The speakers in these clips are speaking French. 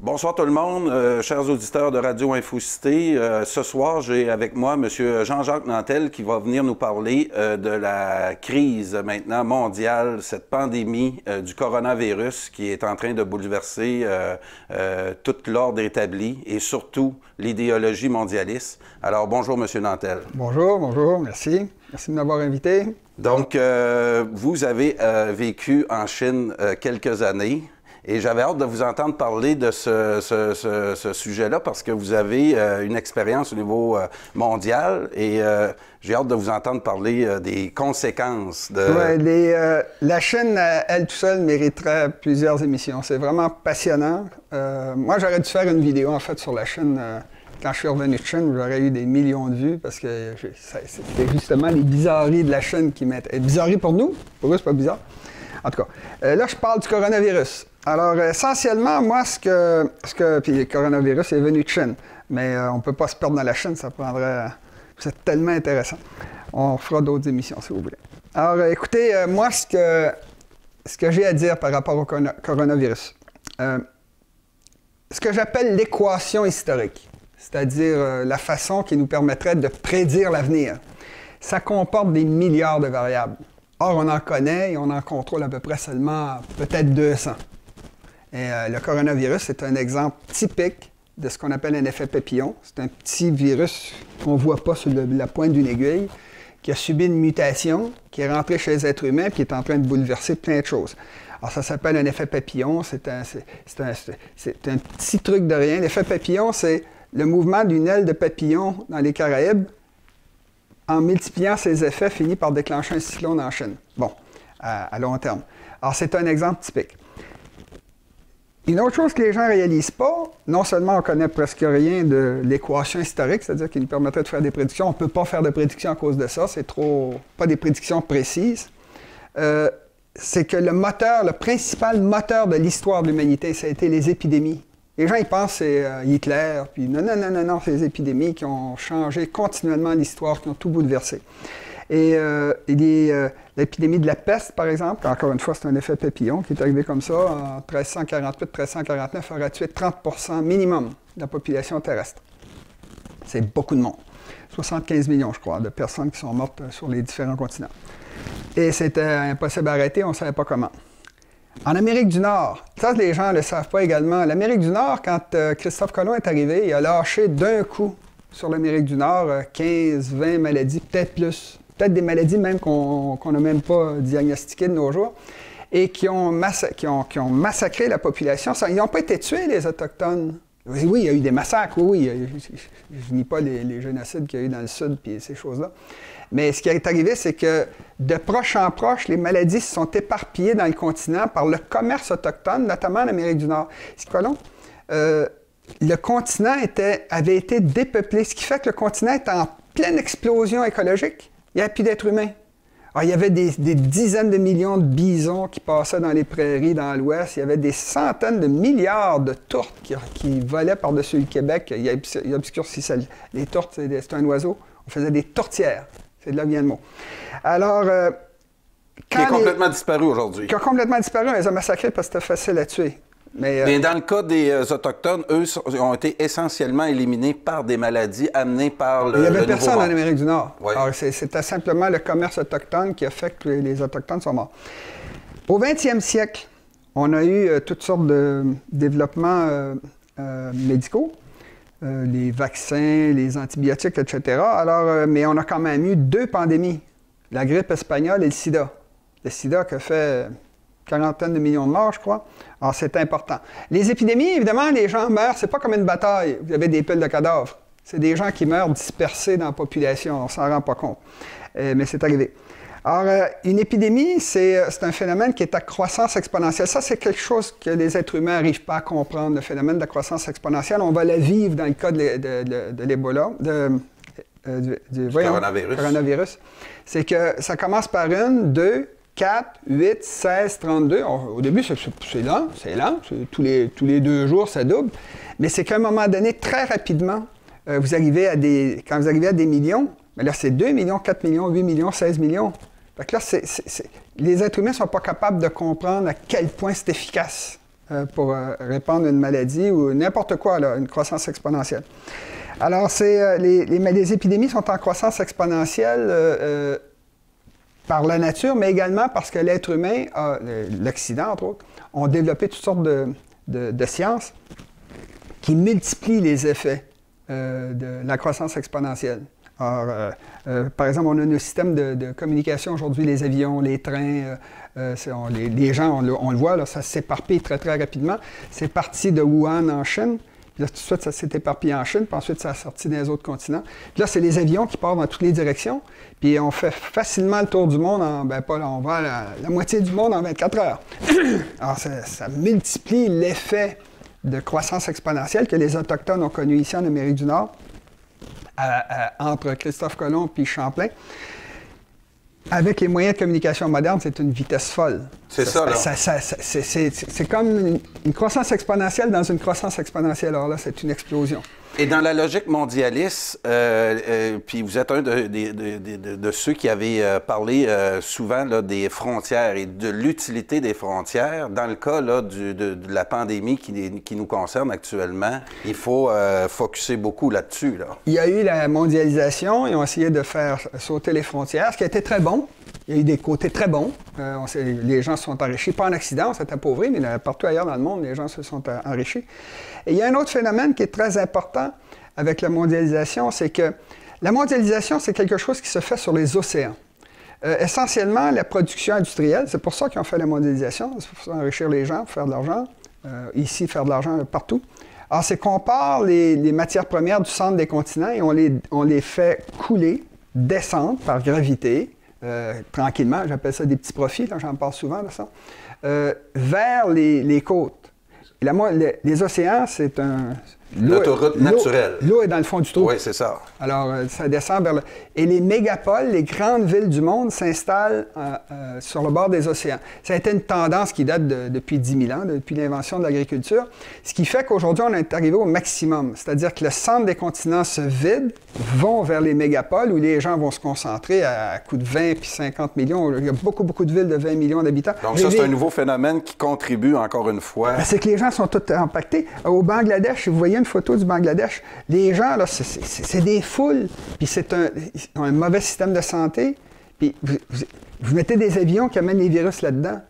Bonsoir tout le monde, chers auditeurs de Radio Infocité. Ce soir, j'ai avec moi M. Jean-Jacques Nantel qui va venir nous parler de la crise maintenant mondiale, cette pandémie du coronavirus qui est en train de bouleverser tout l'ordre établi et surtout l'idéologie mondialiste. Alors bonjour M. Nantel. Bonjour, merci. Merci de m'avoir invité. Donc, vous avez vécu en Chine quelques années. Et j'avais hâte de vous entendre parler de ce sujet-là parce que vous avez une expérience au niveau mondial et j'ai hâte de vous entendre parler des conséquences de... Oui, la Chine, elle toute seule, mériterait plusieurs émissions. C'est vraiment passionnant. Moi, j'aurais dû faire une vidéo, en fait, sur la Chine. Quand je suis revenu de Chine, j'aurais eu des millions de vues parce que c'était justement les bizarreries de la Chine qui m'étaient... Bizarreries pour nous? Pour eux, c'est pas bizarre. En tout cas, là, je parle du coronavirus. Alors, essentiellement, moi, puis le coronavirus est venu de Chine, mais on ne peut pas se perdre dans la Chine, ça prendrait... C'est tellement intéressant. On fera d'autres émissions, si vous voulez. Alors, écoutez, moi, ce que j'ai à dire par rapport au coronavirus, ce que j'appelle l'équation historique, c'est-à-dire la façon qui nous permettrait de prédire l'avenir, ça comporte des milliards de variables. Or, on en connaît et on en contrôle à peu près seulement peut-être 200. Et le coronavirus est un exemple typique de ce qu'on appelle un effet papillon. C'est un petit virus qu'on ne voit pas sur la pointe d'une aiguille, qui a subi une mutation, qui est rentré chez les êtres humains et qui est en train de bouleverser plein de choses. Alors, ça s'appelle un effet papillon. C'est un petit truc de rien. L'effet papillon, c'est le mouvement d'une aile de papillon dans les Caraïbes. En multipliant ses effets, finit par déclencher un cyclone en Chine. Bon, à long terme. Alors, c'est un exemple typique. Une autre chose que les gens ne réalisent pas, non seulement on ne connaît presque rien de l'équation historique, c'est-à-dire qui nous permettrait de faire des prédictions, on ne peut pas faire de prédictions à cause de ça, c'est pas des prédictions précises, c'est que le principal moteur de l'histoire de l'humanité, ça a été les épidémies. Les gens, ils pensent que c'est Hitler, puis non, c'est les épidémies qui ont changé continuellement l'histoire, qui ont tout bouleversé. Et l'épidémie de la peste, par exemple, encore une fois, c'est un effet papillon qui est arrivé comme ça, en 1348-1349, aurait tué 30% minimum de la population terrestre. C'est beaucoup de monde. 75 millions, je crois, de personnes qui sont mortes sur les différents continents. Et c'était impossible à arrêter, on ne savait pas comment. En Amérique du Nord, ça les gens ne le savent pas également, l'Amérique du Nord, quand Christophe Colomb est arrivé, il a lâché d'un coup sur l'Amérique du Nord 15-20 maladies, peut-être plus. Peut-être des maladies même qu'on n'a même pas diagnostiquées de nos jours, et qui ont massacré la population. Ils n'ont pas été tués, les Autochtones. Oui, il y a eu des massacres, oui. Je nie pas les génocides qu'il y a eu dans le Sud et ces choses-là. Mais ce qui est arrivé, c'est que de proche en proche, les maladies se sont éparpillées dans le continent par le commerce autochtone, notamment en Amérique du Nord. Le continent avait été dépeuplé, ce qui fait que le continent est en pleine explosion écologique. Il n'y avait plus d'êtres humains. Alors, il y avait des dizaines de millions de bisons qui passaient dans les prairies dans l'Ouest. Il y avait des centaines de milliards de tourtes qui volaient par-dessus le Québec. Il obscurcissait. Les tourtes, c'est un oiseau. On faisait des tourtières. C'est de là que vient le mot. Alors, qui est complètement disparu aujourd'hui. Qui a complètement disparu. On les a massacrés parce que c'était facile à tuer. Mais dans le cas des Autochtones, eux ont été essentiellement éliminés par des maladies amenées par le Il n'y avait personne en Amérique du Nord. Oui. Alors, c'était simplement le commerce autochtone qui a fait que les Autochtones sont morts. Au 20e siècle, on a eu toutes sortes de développements médicaux, les vaccins, les antibiotiques, etc. Alors, mais on a quand même eu 2 pandémies, la grippe espagnole et le sida. Le sida qui a fait... quarantaine de millions de morts, je crois. Alors, c'est important. Les épidémies, évidemment, les gens meurent. C'est pas comme une bataille. Vous avez des piles de cadavres. C'est des gens qui meurent dispersés dans la population. On ne s'en rend pas compte. Mais c'est arrivé. Alors, une épidémie, c'est un phénomène qui est à croissance exponentielle. Ça, c'est quelque chose que les êtres humains n'arrivent pas à comprendre, le phénomène de croissance exponentielle. On va la vivre dans le cas de l'Ebola, du coronavirus. C'est que ça commence par 1, 2, 4, 8, 16, 32. Au début, c'est lent. Tous les 2 jours, ça double. Mais c'est qu'à un moment donné, très rapidement, quand vous arrivez à des millions, mais là, c'est 2 millions, 4 millions, 8 millions, 16 millions. Fait que là, les êtres humains ne sont pas capables de comprendre à quel point c'est efficace. pour répandre une maladie ou n'importe quoi, là, une croissance exponentielle. Alors, les épidémies sont en croissance exponentielle par la nature, mais également parce que l'être humain, l'Occident entre autres, ont développé toutes sortes de sciences qui multiplient les effets de la croissance exponentielle. Alors, par exemple, on a nos systèmes de communication aujourd'hui, les avions, les trains, les gens, on le voit, là, ça s'éparpille très, très rapidement. C'est parti de Wuhan en Chine. Puis là, tout de suite, ça s'est éparpillé en Chine, puis ensuite, ça a sorti dans les autres continents. Puis là, c'est les avions qui partent dans toutes les directions, puis on fait facilement le tour du monde on va à la moitié du monde en 24 heures. Alors, ça multiplie l'effet de croissance exponentielle que les Autochtones ont connu ici en Amérique du Nord, entre Christophe Colomb et Champlain. Avec les moyens de communication modernes, c'est une vitesse folle. C'est ça, là. C'est comme une croissance exponentielle dans une croissance exponentielle. Alors là, c'est une explosion. Et dans la logique mondialiste, puis vous êtes un de ceux qui avaient parlé souvent là, des frontières et de l'utilité des frontières. Dans le cas là, de la pandémie qui nous concerne actuellement, il faut focusser beaucoup là-dessus. Là. Il y a eu la mondialisation, ils ont essayé de faire sauter les frontières, ce qui a été très bon. Il y a eu des côtés très bons. Les gens se sont enrichis, pas en Occident, on s'est appauvri, mais partout ailleurs dans le monde, les gens se sont enrichis. Et il y a un autre phénomène qui est très important avec la mondialisation, c'est que la mondialisation, c'est quelque chose qui se fait sur les océans. Essentiellement, la production industrielle, c'est pour ça qu'ils ont fait la mondialisation, c'est pour enrichir les gens, pour faire de l'argent, ici, faire de l'argent partout. Alors, c'est qu'on part les matières premières du centre des continents et on les fait couler, descendre par gravité, tranquillement, j'appelle ça des petits profits, j'en parle souvent de ça, vers les côtes. Et les océans, c'est l'autoroute naturelle. L'eau est dans le fond du trou. Oui, c'est ça. Alors, ça descend vers Et les mégapoles, les grandes villes du monde s'installent sur le bord des océans. Ça a été une tendance qui date depuis 10 000 ans, depuis l'invention de l'agriculture, ce qui fait qu'aujourd'hui, on est arrivé au maximum. C'est-à-dire que le centre des continents se vide, vont vers les mégapoles où les gens vont se concentrer à coût de 20 puis 50 millions. Il y a beaucoup, beaucoup de villes de 20 millions d'habitants. Donc ça, c'est un nouveau phénomène qui contribue encore une fois. C'est que les gens sont tous impactés. Au Bangladesh, vous voyez une photo du Bangladesh, les gens, là, c'est des foules, puis ils ont un mauvais système de santé, puis vous mettez des avions qui amènent les virus là-dedans.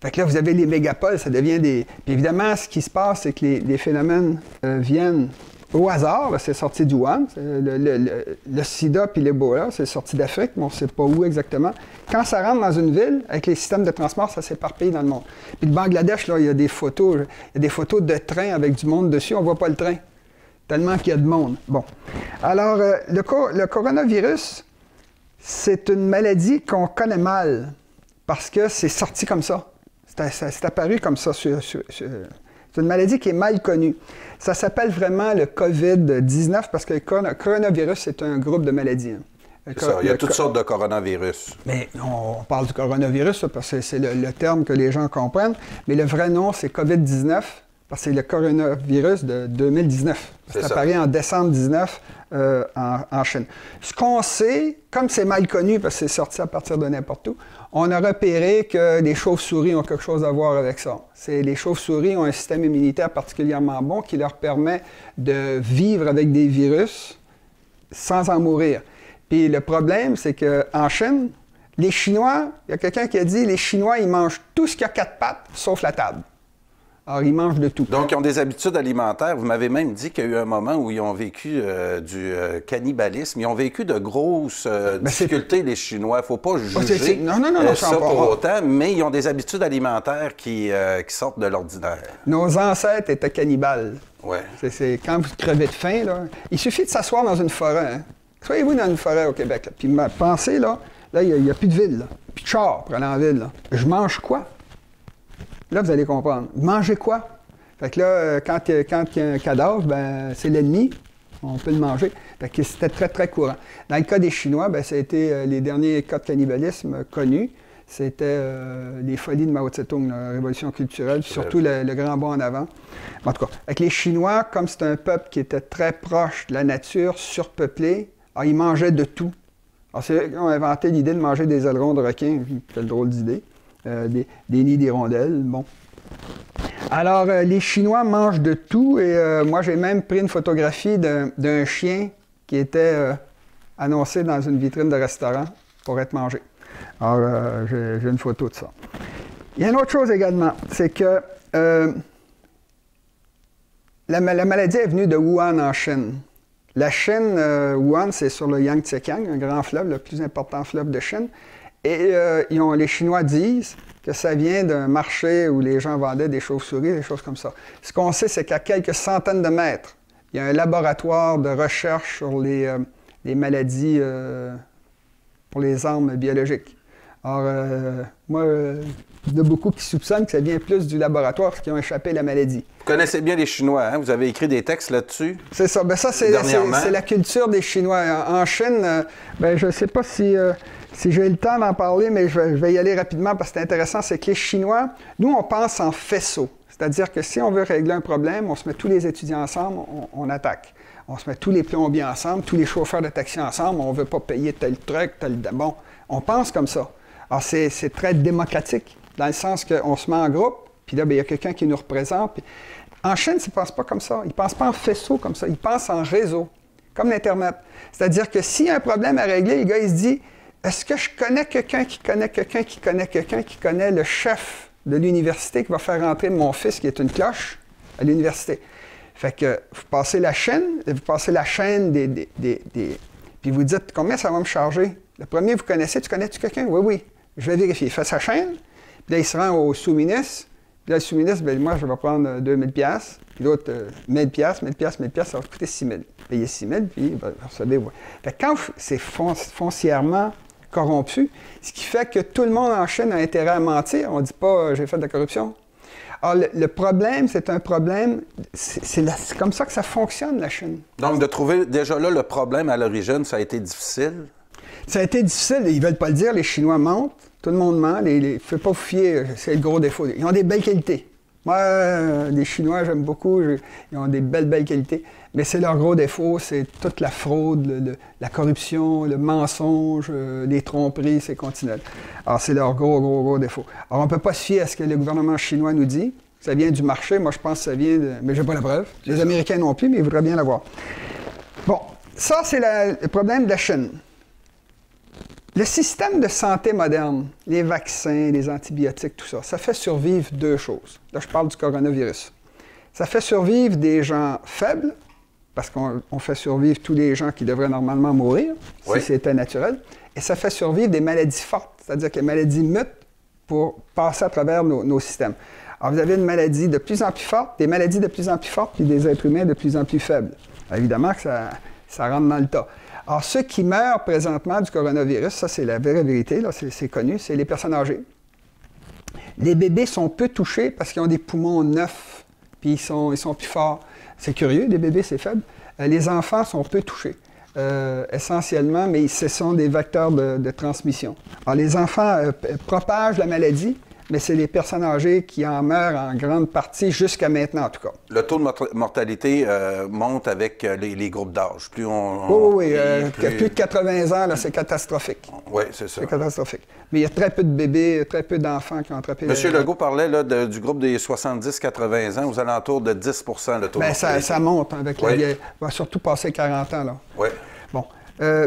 Fait que là, vous avez les mégapoles, ça devient des... Puis évidemment, ce qui se passe, c'est que les phénomènes viennent au hasard. C'est sorti du Wuhan. Le sida puis l'Ebola, c'est sorti d'Afrique, mais on ne sait pas où exactement. Quand ça rentre dans une ville, avec les systèmes de transport, ça s'éparpille dans le monde. Puis le Bangladesh, là, il y a des photos de trains avec du monde dessus, on ne voit pas le train. Tellement qu'il y a de monde. Bon. Alors, le coronavirus, c'est une maladie qu'on connaît mal parce que c'est sorti comme ça. C'est apparu comme ça. C'est une maladie qui est mal connue. Ça s'appelle vraiment le COVID-19 parce que le coronavirus, c'est un groupe de maladies. C'est ça. Il y a toutes sortes de coronavirus. Mais on parle du coronavirus parce que c'est le terme que les gens comprennent. Mais le vrai nom, c'est COVID-19 parce que c'est le coronavirus de 2019. C'est apparu en décembre 19 en Chine. Ce qu'on sait, comme c'est mal connu parce que c'est sorti à partir de n'importe où, on a repéré que les chauves-souris ont quelque chose à voir avec ça. Les chauves-souris ont un système immunitaire particulièrement bon qui leur permet de vivre avec des virus sans en mourir. Puis le problème, c'est qu'en Chine, les Chinois, il y a quelqu'un qui a dit, les Chinois, ils mangent tout ce qui a 4 pattes, sauf la table. Alors, ils mangent de tout. Donc, ils ont des habitudes alimentaires. Vous m'avez même dit qu'il y a eu un moment où ils ont vécu du cannibalisme. Ils ont vécu de grosses difficultés, les Chinois. Il ne faut pas juger ça pour autant, mais ils ont des habitudes alimentaires qui sortent de l'ordinaire. Nos ancêtres étaient cannibales. Ouais. C'est quand vous crevez de faim, là, il suffit de s'asseoir dans une forêt. Hein. Soyez-vous dans une forêt au Québec. Là. Puis pensez, là, il n'y a plus de ville. Là. Plus de char pour aller en ville. Là. Je mange quoi? Là, vous allez comprendre. Manger quoi? Fait que là, quand il y a un cadavre, ben, c'est l'ennemi. On peut le manger. Fait que c'était très, très courant. Dans le cas des Chinois, ben, ça a été les derniers cas de cannibalisme connus. C'était les folies de Mao Tse-tung, la révolution culturelle, surtout le grand bond en avant. En tout cas, avec les Chinois, comme c'est un peuple qui était très proche de la nature, surpeuplé, alors, ils mangeaient de tout. Alors, c'est eux qui ont inventé l'idée de manger des ailerons de requin. Quelle drôle d'idée. Des nids d'hirondelles, bon. Alors, les Chinois mangent de tout et moi, j'ai même pris une photographie d'un chien qui était annoncé dans une vitrine de restaurant pour être mangé. Alors, j'ai une photo de ça. Il y a une autre chose également, c'est que la maladie est venue de Wuhan en Chine. La Chine, Wuhan, c'est sur le Yangtze-Kiang, un grand fleuve, le plus important fleuve de Chine. Et les Chinois disent que ça vient d'un marché où les gens vendaient des chauves-souris, des choses comme ça. Ce qu'on sait, c'est qu'à quelques centaines de mètres, il y a un laboratoire de recherche sur les maladies pour les armes biologiques. Alors, moi, il y en a beaucoup qui soupçonnent que ça vient plus du laboratoire qui ont échappé à la maladie. Vous connaissez bien les Chinois, hein? Vous avez écrit des textes là-dessus? C'est ça. Ben ça, c'est la culture des Chinois. En Chine, je ne sais pas si j'ai le temps d'en parler, mais je vais y aller rapidement parce que c'est intéressant. C'est que les Chinois, nous, on pense en faisceau. C'est-à-dire que si on veut régler un problème, on se met tous les étudiants ensemble, on attaque. On se met tous les plombiers ensemble, tous les chauffeurs de taxi ensemble, on ne veut pas payer tel truc, tel... Bon, on pense comme ça. Alors, c'est très démocratique, dans le sens qu'on se met en groupe, puis là, il y a quelqu'un qui nous représente. Puis... En Chine, ils ne pensent pas comme ça. Ils ne pensent pas en faisceau comme ça. Ils pensent en réseau, comme l'Internet. C'est-à-dire que s'il y a un problème à régler, le gars, il se dit, est-ce que je connais quelqu'un qui connaît quelqu'un qui connaît quelqu'un qui connaît le chef de l'université qui va faire rentrer mon fils, qui est une cloche, à l'université? Fait que vous passez la chaîne des... Puis vous dites, combien ça va me charger? Le premier, vous connaissez, tu connais-tu quelqu'un? Oui, oui. Je vais vérifier. Il fait sa chaîne, puis là, il se rend au sous-ministre. Puis là, le sous-ministre, bien, moi, je vais prendre 2000 $. Puis l'autre, 1000 $, 1000 $, 1000 $, ça va coûter 6000. Payer 6000, puis il va recevoir. Ouais. Fait que quand c'est foncièrement corrompu, ce qui fait que tout le monde en Chine a intérêt à mentir. On ne dit pas, j'ai fait de la corruption. Alors, le problème, c'est un problème, c'est comme ça que ça fonctionne, la Chine. Donc, de trouver déjà là le problème à l'origine, ça a été difficile? Ça a été difficile, ils ne veulent pas le dire, les Chinois mentent, tout le monde ment, il ne faut pas vous fier, c'est le gros défaut. Ils ont des belles qualités. Moi, les Chinois, j'aime beaucoup, ils ont des belles qualités, mais c'est leur gros défaut, c'est toute la fraude, la corruption, le mensonge, les tromperies, c'est continuel. Alors, c'est leur gros défaut. Alors, on ne peut pas se fier à ce que le gouvernement chinois nous dit. Ça vient du marché, moi je pense que ça vient de... Mais je n'ai pas la preuve. Les Américains non plus, mais ils voudraient bien l'avoir. Bon, ça c'est le problème de la Chine. Le système de santé moderne, les vaccins, les antibiotiques, tout ça, ça fait survivre deux choses. Là, je parle du coronavirus. Ça fait survivre des gens faibles, parce qu'on fait survivre tous les gens qui devraient normalement mourir, si c'était naturel, et ça fait survivre des maladies fortes, c'est-à-dire que les maladies mutent pour passer à travers nos systèmes. Alors, vous avez une maladie de plus en plus forte, des maladies de plus en plus fortes, puis des êtres humains de plus en plus faibles. Alors, évidemment que ça rentre dans le tas. Alors, ceux qui meurent présentement du coronavirus, ça c'est la vraie vérité, c'est connu, c'est les personnes âgées. Les bébés sont peu touchés parce qu'ils ont des poumons neufs, puis ils sont plus forts. C'est curieux, les bébés, c'est faible. Les enfants sont peu touchés, essentiellement, mais ce sont des vecteurs de transmission. Alors, les enfants propagent la maladie, mais c'est les personnes âgées qui en meurent en grande partie, jusqu'à maintenant en tout cas. Le taux de mortalité monte avec les groupes d'âge. Plus oui. Plus de 80 ans, là, c'est catastrophique. Oui, c'est ça. C'est catastrophique. Mais il y a très peu de bébés, très peu d'enfants qui ont attrapé... M. Legault parlait là, du groupe des 70-80 ans, aux alentours de 10 le taux de mortalité. Ça monte avec la vieille... va surtout passer 40 ans. Là. Oui. Bon.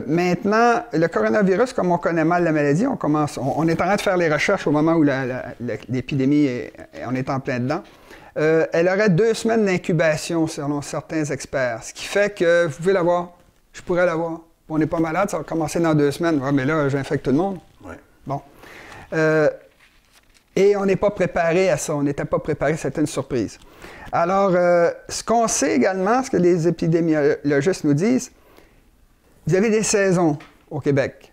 Maintenant, le coronavirus, comme on connaît mal la maladie, on est en train de faire les recherches au moment où l'épidémie, on est en plein dedans. Elle aurait 2 semaines d'incubation, selon certains experts, ce qui fait que vous pouvez l'avoir, je pourrais l'avoir. On n'est pas malade, ça va commencer dans 2 semaines. Ouais, mais là, j'infecte tout le monde. Oui. Bon. Et on n'est pas préparé à ça, on n'était pas préparé, c'était une surprise. Alors, ce qu'on sait également, ce que les épidémiologistes nous disent, vous avez des saisons au Québec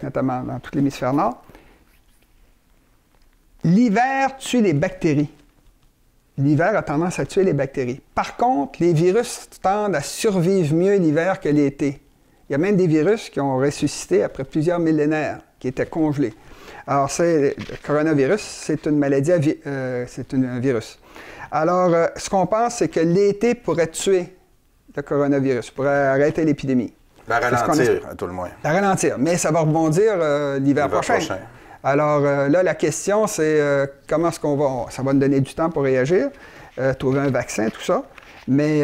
notamment, dans tout l'hémisphère nord. L'hiver tue les bactéries. L'hiver a tendance à tuer les bactéries. Par contre, les virus tendent à survivre mieux l'hiver que l'été. Il y a même des virus qui ont ressuscité après plusieurs millénaires, qui étaient congelés. Alors, le coronavirus, c'est une maladie, c'est un virus. Alors, ce qu'on pense, c'est que l'été pourrait tuer le coronavirus, pourrait arrêter l'épidémie. La ralentir, à tout le moins. La ralentir, mais ça va rebondir l'hiver prochain. Alors là, la question, c'est comment est-ce qu'on va... Ça va nous donner du temps pour réagir, trouver un vaccin, tout ça. Mais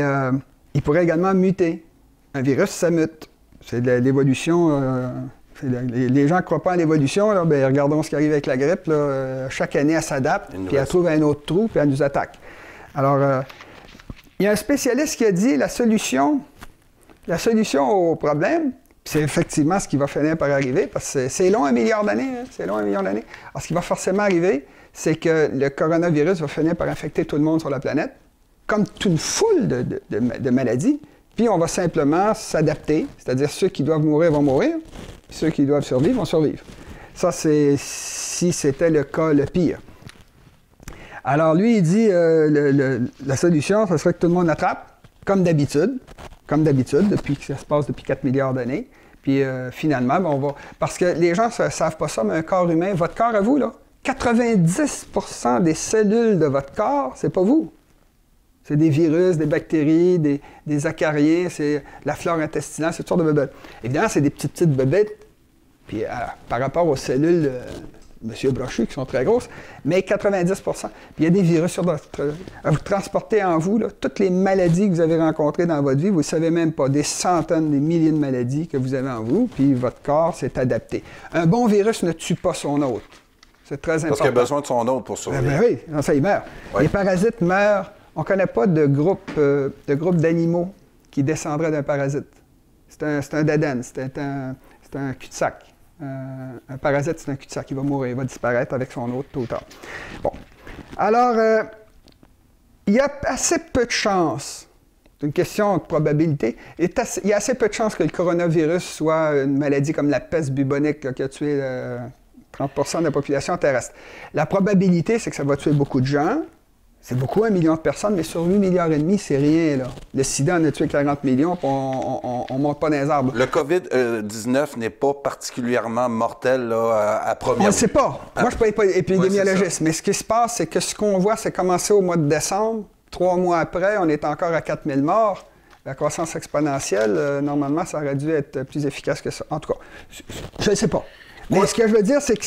il pourrait également muter. Un virus, ça mute. C'est de l'évolution... les gens qui ne croient pas à l'évolution, ben, regardons ce qui arrive avec la grippe. Là, chaque année, elle s'adapte, puis elle trouve un autre trou, puis elle nous attaque. Alors, il y a un spécialiste qui a dit la solution au problème, c'est effectivement ce qui va finir par arriver, parce que c'est long 1 milliard d'années. Hein, c'est long 1 milliard d'années. Alors, ce qui va forcément arriver, c'est que le coronavirus va finir par infecter tout le monde sur la planète, comme toute une foule de maladies, puis on va simplement s'adapter, c'est-à-dire ceux qui doivent mourir vont mourir, puis ceux qui doivent survivre vont survivre. Ça, c'est si c'était le cas le pire. Alors lui, il dit la solution, ce serait que tout le monde attrape, comme d'habitude, depuis que ça se passe depuis 4 milliards d'années. Puis finalement, ben, on va... Parce que les gens ne savent pas ça, mais un corps humain, votre corps à vous, là, 90% des cellules de votre corps, c'est pas vous. C'est des virus, des bactéries, des acariens, c'est la flore intestinale, c'est toutes sortes de bébêtes. Évidemment, c'est des petites bébêtes, puis par rapport aux cellules... M. Brochu, qui sont très grosses, mais 90%. Puis il y a des virus sur votre... Vous transportez en vous là, toutes les maladies que vous avez rencontrées dans votre vie. Vous ne savez même pas, des centaines, des milliers de maladies que vous avez en vous, puis votre corps s'est adapté. Un bon virus ne tue pas son hôte. C'est très important. Parce qu'il a besoin de son hôte pour survivre. Ben oui, non, ça, il meurt. Oui. Les parasites meurent. On ne connaît pas de groupe d'animaux qui descendraient d'un parasite. C'est un d'Aden, c'est un cul-de-sac. Un parasite, c'est un cul-de-sac. Il va mourir, il va disparaître avec son hôte tôt ou tard. Bon. Alors, il y a assez peu de chances, c'est une question de probabilité, il y a assez peu de chances que le coronavirus soit une maladie comme la peste bubonique là, qui a tué 30% de la population terrestre. La probabilité, c'est que ça va tuer beaucoup de gens. C'est beaucoup, 1 million de personnes, mais sur 8 milliards et demi, c'est rien, là. Le sida en a tué 40 millions, puis on ne monte pas dans les arbres. Le COVID-19 n'est pas particulièrement mortel, là, à première vue. On ne sait pas. Moi, je ne suis pas épidémiologiste, mais ce qui se passe, c'est que ce qu'on voit, c'est commencer au mois de décembre. 3 mois après, on est encore à 4 000 morts. La croissance exponentielle, normalement, ça aurait dû être plus efficace que ça. En tout cas, je ne sais pas. Mais ce que je veux dire, c'est que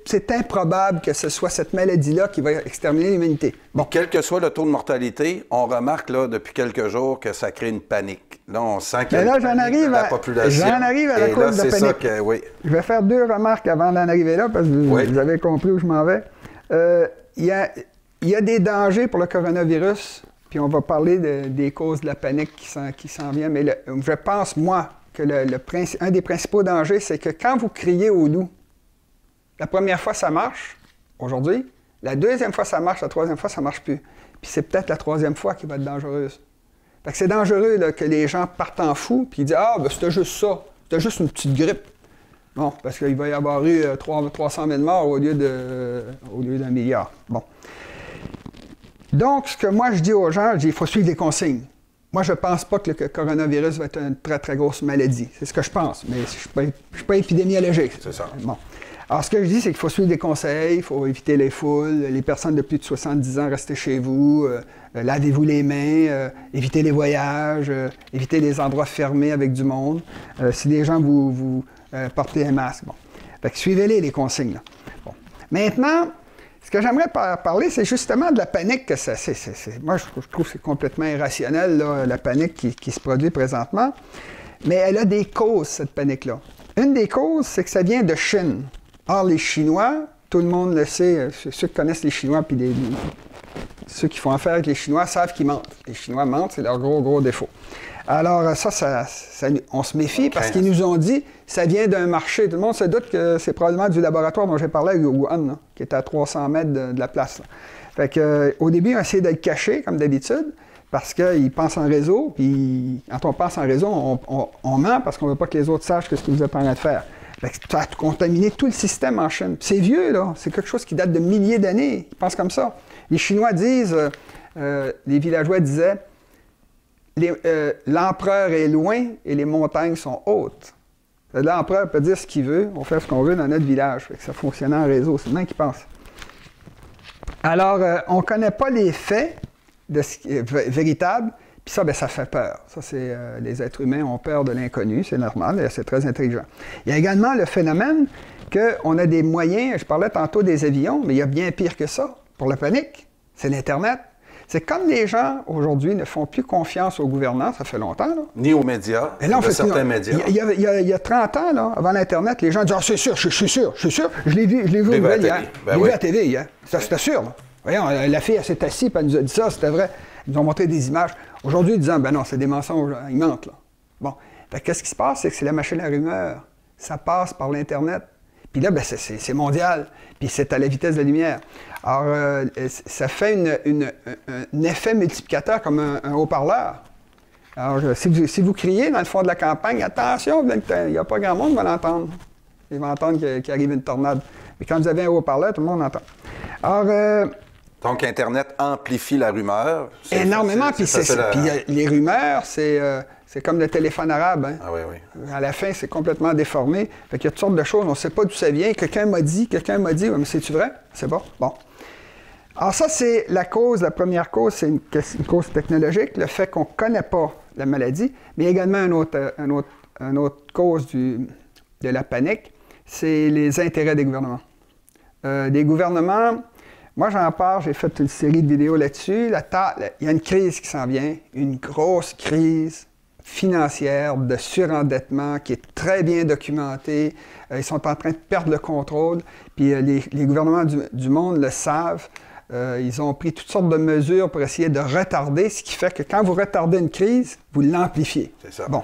c'est improbable que ce soit cette maladie-là qui va exterminer l'humanité. Bon. Quel que soit le taux de mortalité, on remarque là, depuis quelques jours que ça crée une panique. Là, on sent qu'il y a la population. J'en arrive à la cause de panique. Oui. Je vais faire 2 remarques avant d'en arriver là, parce que vous avez compris où je m'en vais. Il y a des dangers pour le coronavirus, puis on va parler des causes de la panique qui s'en vient, mais je pense, moi, que un des principaux dangers, c'est que quand vous criez au loup, la première fois, ça marche, aujourd'hui. La deuxième fois, ça marche. La troisième fois, ça ne marche plus. Puis c'est peut-être la troisième fois qui va être dangereuse. Fait que c'est dangereux là, que les gens partent en fou, puis ils disent « Ah, ben c'était juste ça. C'était juste une petite grippe. » Bon, parce qu'il va y avoir eu 300 000 morts au lieu d'1 milliard. Bon. Donc, ce que moi, je dis aux gens, je dis « Il faut suivre les consignes. » Moi, je ne pense pas que le coronavirus va être une très, très grosse maladie. C'est ce que je pense, mais je ne suis pas épidémiologique. C'est ça. Bon. Alors, ce que je dis, c'est qu'il faut suivre des conseils, il faut éviter les foules, les personnes de plus de 70 ans, restez chez vous, lavez-vous les mains, évitez les voyages, évitez les endroits fermés avec du monde. Si les gens vous portez un masque, bon. Fait que suivez-les consignes, là. Bon. Maintenant, ce que j'aimerais parler, c'est justement de la panique que ça... Moi, je trouve que c'est complètement irrationnel, là, la panique qui se produit présentement. Mais elle a des causes, cette panique-là. Une des causes, c'est que ça vient de Chine. Or, les Chinois, tout le monde le sait, ceux qui connaissent les Chinois, puis ceux qui font affaire avec les Chinois savent qu'ils mentent. Les Chinois mentent, c'est leur gros défaut. Alors, ça on se méfie parce qu'ils nous ont dit ça vient d'un marché. Tout le monde se doute que c'est probablement du laboratoire dont j'ai parlé à Wuhan, là, qui est à 300 mètres de la place. Là. Fait que, au début, on a essayé d'être caché, comme d'habitude, parce qu'ils pensent en réseau, puis quand on pense en réseau, on ment parce qu'on ne veut pas que les autres sachent ce que vous êtes en train de faire. Fait que ça a contaminé tout le système en Chine. C'est vieux, là. C'est quelque chose qui date de milliers d'années. Ils pensent comme ça. Les Chinois disent, les villageois disaient, l'empereur est loin et les montagnes sont hautes. L'empereur peut dire ce qu'il veut, on fait ce qu'on veut dans notre village. Fait que ça fonctionne en réseau, c'est le même qui pense. Alors, on ne connaît pas les faits véritables, puis ça, bien, ça fait peur. Ça, c'est les êtres humains ont peur de l'inconnu, c'est normal, c'est très intelligent. Il y a également le phénomène qu'on a des moyens, je parlais tantôt des avions, mais il y a bien pire que ça pour la panique, c'est l'Internet. C'est comme les gens, aujourd'hui, ne font plus confiance aux gouvernants, ça fait longtemps, là. Ni aux médias, Et là, certains médias. Il y a 30 ans, là, avant l'Internet, les gens disaient « Ah, c'est sûr, je suis sûr. Je l'ai vu au nouvelles hier. Je l'ai vu à la TV hier. C'était sûr, là. Voyons, la fille, elle s'est assise, puis elle nous a dit ça, c'était vrai. Ils nous ont montré des images. Aujourd'hui, ils disent « Ben non, c'est des mensonges, ils mentent, là. » Bon. Qu'est-ce qui se passe? C'est que c'est la machine à rumeurs. Ça passe par l'Internet. Puis là, ben, c'est mondial. Puis c'est à la vitesse de la lumière. Alors, ça fait un effet multiplicateur comme un haut-parleur. Alors, si vous criez dans le fond de la campagne, attention, il n'y a pas grand monde qui va l'entendre. Ils vont entendre qu'il arrive une tornade. Mais quand vous avez un haut-parleur, tout le monde entend. Alors, donc, Internet amplifie la rumeur. Énormément. Puis les rumeurs, c'est comme le téléphone arabe. Hein? Ah oui, oui. À la fin, c'est complètement déformé. Fait qu'il y a toutes sortes de choses. On ne sait pas d'où ça vient. Quelqu'un m'a dit. Ouais, mais c'est-tu vrai? C'est pas. Bon. Alors ça, c'est la cause. La première cause, c'est une cause technologique, le fait qu'on ne connaît pas la maladie. Mais également une autre cause de la panique, c'est les intérêts des gouvernements. Les gouvernements, moi j'en parle, j'ai fait une série de vidéos là-dessus. Il y a une crise qui s'en vient, une grosse crise financière, de surendettement qui est très bien documentée. Ils sont en train de perdre le contrôle. Puis les gouvernements du monde le savent. Ils ont pris toutes sortes de mesures pour essayer de retarder, ce qui fait que quand vous retardez une crise, vous l'amplifiez. C'est ça. Bon.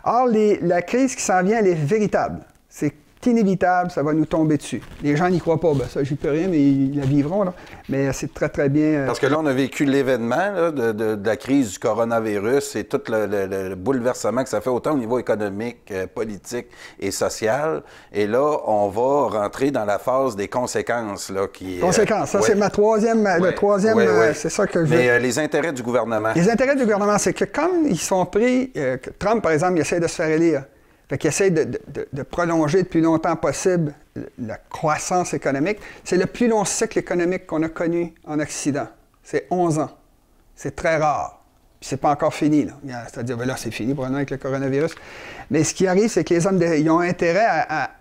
Or, la crise qui s'en vient, elle est véritable. C'est inévitable, ça va nous tomber dessus. Les gens n'y croient pas. Ben, ça, j'y peux rien, mais ils la vivront. Là. Mais c'est très, très bien... Parce que là, on a vécu l'événement de la crise du coronavirus et tout le bouleversement que ça fait autant au niveau économique, politique et social. Et là, on va rentrer dans la phase des conséquences. Là, conséquences, ça, c'est ma troisième... Le troisième, c'est ça que je veux. Mais les intérêts du gouvernement. Les intérêts du gouvernement, c'est que comme ils sont pris... Trump, par exemple, il essaie de se faire élire. Fait qu'il essaie de prolonger le plus longtemps possible la croissance économique. C'est le plus long cycle économique qu'on a connu en Occident. C'est 11 ans. C'est très rare. Puis c'est pas encore fini. C'est-à-dire, ben là, c'est fini probablement avec le coronavirus. Mais ce qui arrive, c'est que les hommes ils ont intérêt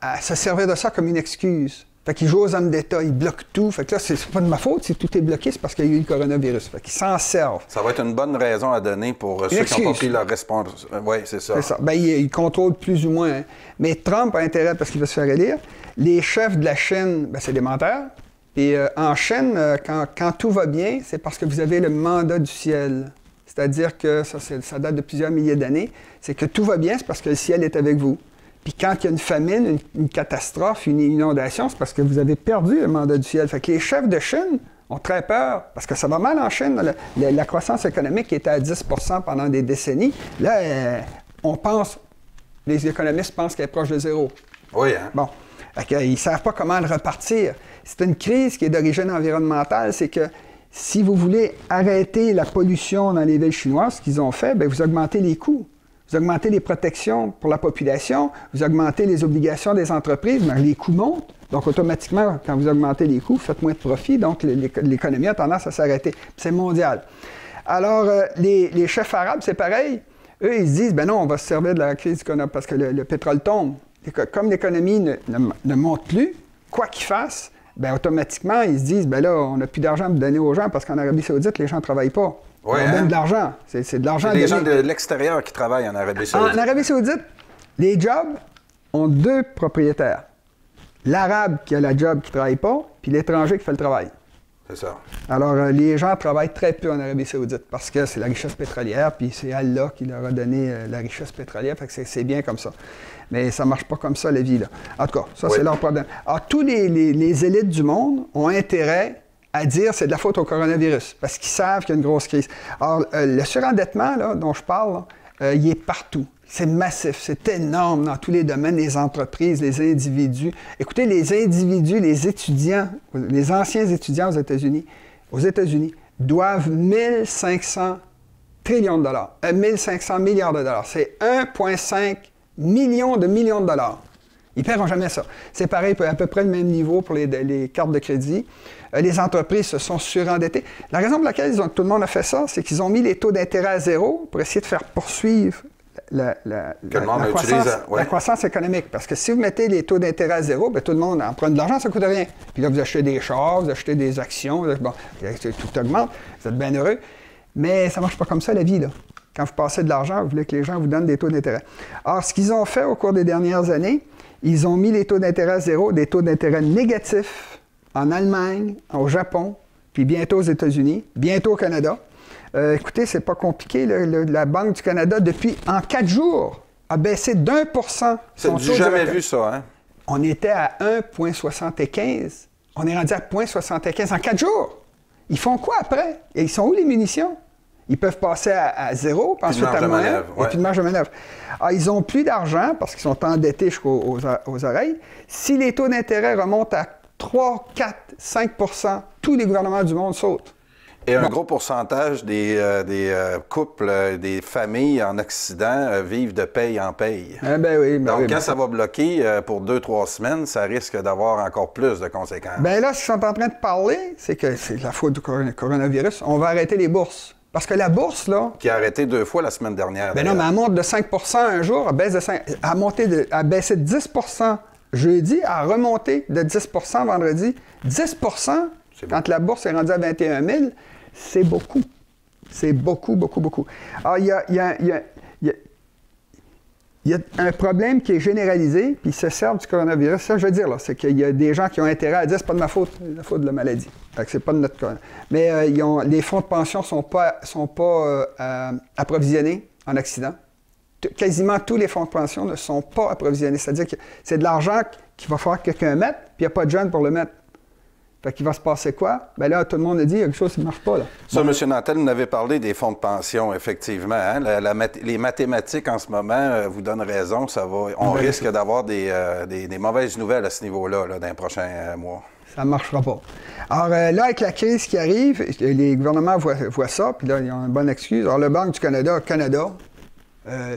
à se servir de ça comme une excuse. Fait qu'ils jouent aux hommes d'État, ils bloquent tout. Fait que là, c'est pas de ma faute si tout est bloqué, c'est parce qu'il y a eu le coronavirus. Fait qu'ils s'en servent. Ça va être une bonne raison à donner pour ceux qui ont pas pris leur responsabilité. Oui, c'est ça. C'est ça. Ben, ils contrôlent plus ou moins. Hein. Mais Trump a intérêt parce qu'il veut se faire élire. Les chefs de la Chine, ben, c'est des menteurs. Et en Chine, quand tout va bien, c'est parce que vous avez le mandat du ciel. C'est-à-dire que ça date de plusieurs milliers d'années. C'est que tout va bien, c'est parce que le ciel est avec vous. Puis quand il y a une famine, une catastrophe, une inondation, c'est parce que vous avez perdu le mandat du ciel. Fait que les chefs de Chine ont très peur, parce que ça va mal en Chine. La croissance économique était à 10 % pendant des décennies. Là, les économistes pensent qu'elle est proche de zéro. Oui, hein? Bon. Fait qu'ils ne savent pas comment le repartir. C'est une crise qui est d'origine environnementale. C'est que si vous voulez arrêter la pollution dans les villes chinoises, ce qu'ils ont fait, bien, vous augmentez les coûts. Vous augmentez les protections pour la population, vous augmentez les obligations des entreprises, mais les coûts montent. Donc, automatiquement, quand vous augmentez les coûts, vous faites moins de profit, donc l'économie a tendance à s'arrêter. C'est mondial. Alors, les chefs arabes, c'est pareil. Eux, ils se disent, ben non, on va se servir de la crise qu'on a parce que le pétrole tombe. Et comme l'économie ne monte plus, quoi qu'ils fassent, ben automatiquement, ils se disent, ben là, on n'a plus d'argent à donner aux gens parce qu'en Arabie Saoudite, les gens ne travaillent pas. Oui, on donne de l'argent. C'est de l'argent. Les gens de l'extérieur qui travaillent en Arabie Saoudite. En Arabie Saoudite, les jobs ont deux propriétaires. L'Arabe qui a la job qui ne travaille pas, puis l'étranger qui fait le travail. C'est ça. Alors, les gens travaillent très peu en Arabie Saoudite parce que c'est la richesse pétrolière, puis c'est Allah qui leur a donné la richesse pétrolière, fait que c'est bien comme ça. Mais ça ne marche pas comme ça, la vie, là. En tout cas, ça, c'est leur problème. Alors, tous les élites du monde ont intérêt à dire c'est de la faute au coronavirus, parce qu'ils savent qu'il y a une grosse crise. Alors, le surendettement là, dont je parle, il est partout. C'est massif, c'est énorme dans tous les domaines, les entreprises, les individus. Écoutez, les individus, les étudiants, les anciens étudiants aux États-Unis, doivent 1500 trillions de dollars, 1500 milliards de dollars. C'est 1,5 million de dollars. Ils ne paieront jamais ça. C'est pareil, à peu près le même niveau pour les cartes de crédit. Les entreprises se sont surendettées. La raison pour laquelle tout le monde a fait ça, c'est qu'ils ont mis les taux d'intérêt à zéro pour essayer de faire poursuivre Que le monde utilise, la croissance économique. Parce que si vous mettez les taux d'intérêt à zéro, bien, tout le monde emprunte de l'argent, ça ne coûte rien. Puis là, vous achetez des chars, vous achetez des actions, bon, tout augmente, vous êtes bien heureux. Mais ça ne marche pas comme ça, la vie, là. Quand vous passez de l'argent, vous voulez que les gens vous donnent des taux d'intérêt. Alors, ce qu'ils ont fait au cours des dernières années, ils ont mis les taux d'intérêt à zéro, des taux d'intérêt négatifs en Allemagne, au Japon, puis bientôt aux États-Unis, bientôt au Canada. Écoutez, c'est pas compliqué. La Banque du Canada, en 4 jours, a baissé d'1% son taux. J'ai jamais vu ça, hein? On était à 1,75. On est rendu à 0,75 en 4 jours. Ils font quoi après? Et ils sont où les munitions? Ils peuvent passer à zéro, puis ensuite à moins, et puis de marge de manœuvre. Alors, ils n'ont plus d'argent parce qu'ils sont endettés jusqu'aux oreilles. Si les taux d'intérêt remontent à 3, 4, 5 tous les gouvernements du monde sautent. Et un gros pourcentage des couples, des familles en Occident vivent de paye en paye. Ben oui, Donc, quand ça va bloquer pour 2-3 semaines, ça risque d'avoir encore plus de conséquences. Bien là, ce qu'ils sont en train de parler, c'est que c'est la faute du coronavirus. On va arrêter les bourses. Parce que la bourse, là... Qui a arrêté 2 fois la semaine dernière. Ben non, mais elle monte de 5 un jour, elle a baissé de 10 jeudi, elle a remonté de 10 vendredi. 10 quand la bourse est rendue à 21 000, c'est beaucoup. C'est beaucoup, beaucoup, beaucoup. Alors, il y a un problème qui est généralisé, puis il se sert du coronavirus. Ça, je veux dire, là, c'est qu'il y a des gens qui ont intérêt à dire c'est pas de ma faute, c'est la faute de la maladie. Fait que c'est pas de notre cas. Mais les fonds de pension ne sont pas approvisionnés en Occident. Quasiment tous les fonds de pension ne sont pas approvisionnés. C'est-à-dire que c'est de l'argent qu'il va falloir que quelqu'un mette, puis il n'y a pas de jeunes pour le mettre. Fait qu'il va se passer quoi? Bien là, tout le monde a dit, il y a quelque chose qui ne marche pas, là. Ça, M. Nantel, vous avez parlé des fonds de pension, effectivement. Hein? Les mathématiques, en ce moment, vous donnent raison. On risque d'avoir des mauvaises nouvelles à ce niveau-là, dans les prochains mois. Ça ne marchera pas. Alors là, avec la crise qui arrive, les gouvernements voient ça, puis là, ils ont une bonne excuse. Alors, la Banque du Canada,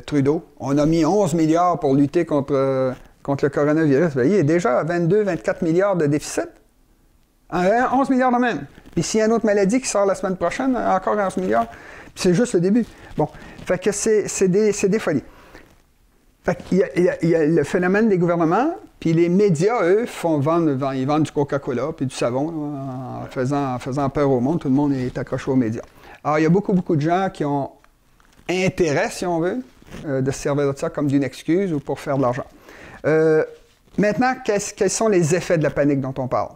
Trudeau, on a mis 11 milliards pour lutter contre le coronavirus. Bien, il est déjà à 22-24 milliards de déficit. 11 milliards de même. Puis s'il y a une autre maladie qui sort la semaine prochaine, encore 11 milliards. Puis c'est juste le début. Bon, fait que c'est des folies. Fait qu'il y a le phénomène des gouvernements, puis les médias, eux, ils vendent du Coca-Cola puis du savon, là, en faisant peur au monde. Tout le monde est accroché aux médias. Alors, il y a beaucoup, beaucoup de gens qui ont intérêt, si on veut, de se servir de ça comme d'une excuse ou pour faire de l'argent. Maintenant, quels sont les effets de la panique dont on parle?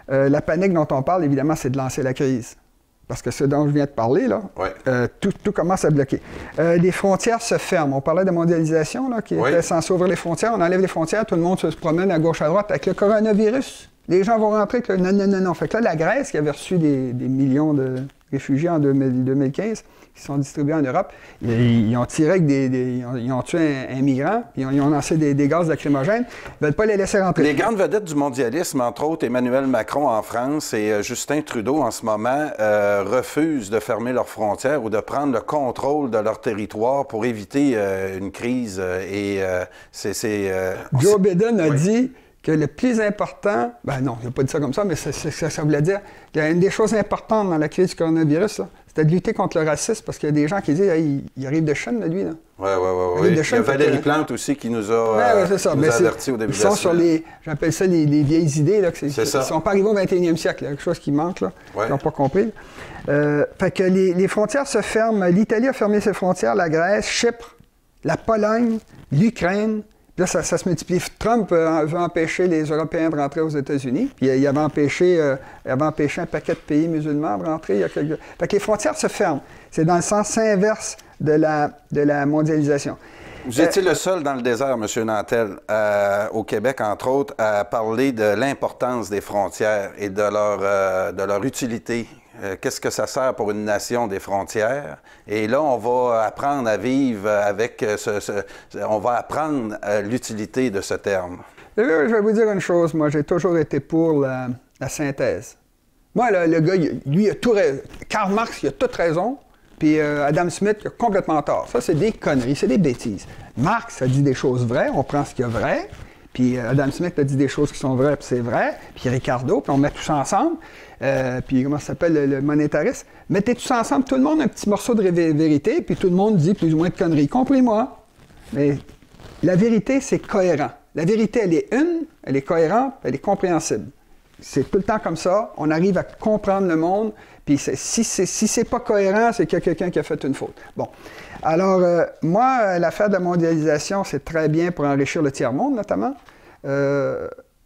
La panique dont on parle, évidemment, c'est de lancer la crise. Parce que ce dont je viens de parler, là, tout commence à bloquer. Les frontières se ferment. On parlait de mondialisation, là, qui était censée ouvrir les frontières. On enlève les frontières, tout le monde se promène à gauche, à droite. Avec le coronavirus, les gens vont rentrer avec le non. Fait que là, la Grèce, qui avait reçu des millions de réfugiés en 2015, qui sont distribués en Europe, ils ont tiré avec ils ont tué un migrant, ils ont lancé des gaz lacrymogènes, ils ne veulent pas les laisser rentrer. Les grandes vedettes du mondialisme, entre autres Emmanuel Macron en France et Justin Trudeau en ce moment, refusent de fermer leurs frontières ou de prendre le contrôle de leur territoire pour éviter une crise. Joe Biden a dit que le plus important, ben non, il n'a pas dit ça comme ça, mais ça voulait dire qu'une des choses importantes dans la crise du coronavirus, c'était de lutter contre le racisme, parce qu'il y a des gens qui disent il arrive de Chine, lui. Là. Oui. Il y a Valérie Plante aussi qui nous a, avertis au début de la semaine. Ils sont sur j'appelle ça les vieilles idées, là, ils ne sont pas arrivés au 21e siècle, il y a quelque chose qui manque, là, qu'ils n'ont pas compris. Fait que les frontières se ferment. L'Italie a fermé ses frontières, la Grèce, Chypre, la Pologne, l'Ukraine. Là, ça se multiplie. Trump veut empêcher les Européens de rentrer aux États-Unis. Puis il avait empêché un paquet de pays musulmans de rentrer. Fait que les frontières se ferment. C'est dans le sens inverse de la mondialisation. Vous étiez le seul dans le désert, M. Nantel, au Québec, entre autres, à parler de l'importance des frontières et de leur utilité. Qu'est-ce que ça sert pour une nation des frontières? Et là, on va apprendre à vivre avec on va apprendre l'utilité de ce terme. Je vais vous dire une chose. Moi, j'ai toujours été pour la synthèse. Moi, le gars, lui, il a tout raison. Karl Marx, il a toute raison. Puis Adam Smith, il a complètement tort. Ça, c'est des conneries, c'est des bêtises. Marx a dit des choses vraies, on prend ce qu'il y a vrai. Puis Adam Smith a dit des choses qui sont vraies, puis c'est vrai. Puis Ricardo, puis on met tout ça ensemble. Puis comment ça s'appelle, le monétariste. Mettez tout ça ensemble, tout le monde a un petit morceau de vérité, puis tout le monde dit plus ou moins de conneries, compris moi. Mais la vérité, c'est cohérent. La vérité, elle est cohérente, elle est compréhensible. C'est tout le temps comme ça. On arrive à comprendre le monde. Puis si c'est pas cohérent, c'est qu'il y a quelqu'un qui a fait une faute. Bon. Alors, moi, l'affaire de la mondialisation, c'est très bien pour enrichir le tiers-monde, notamment.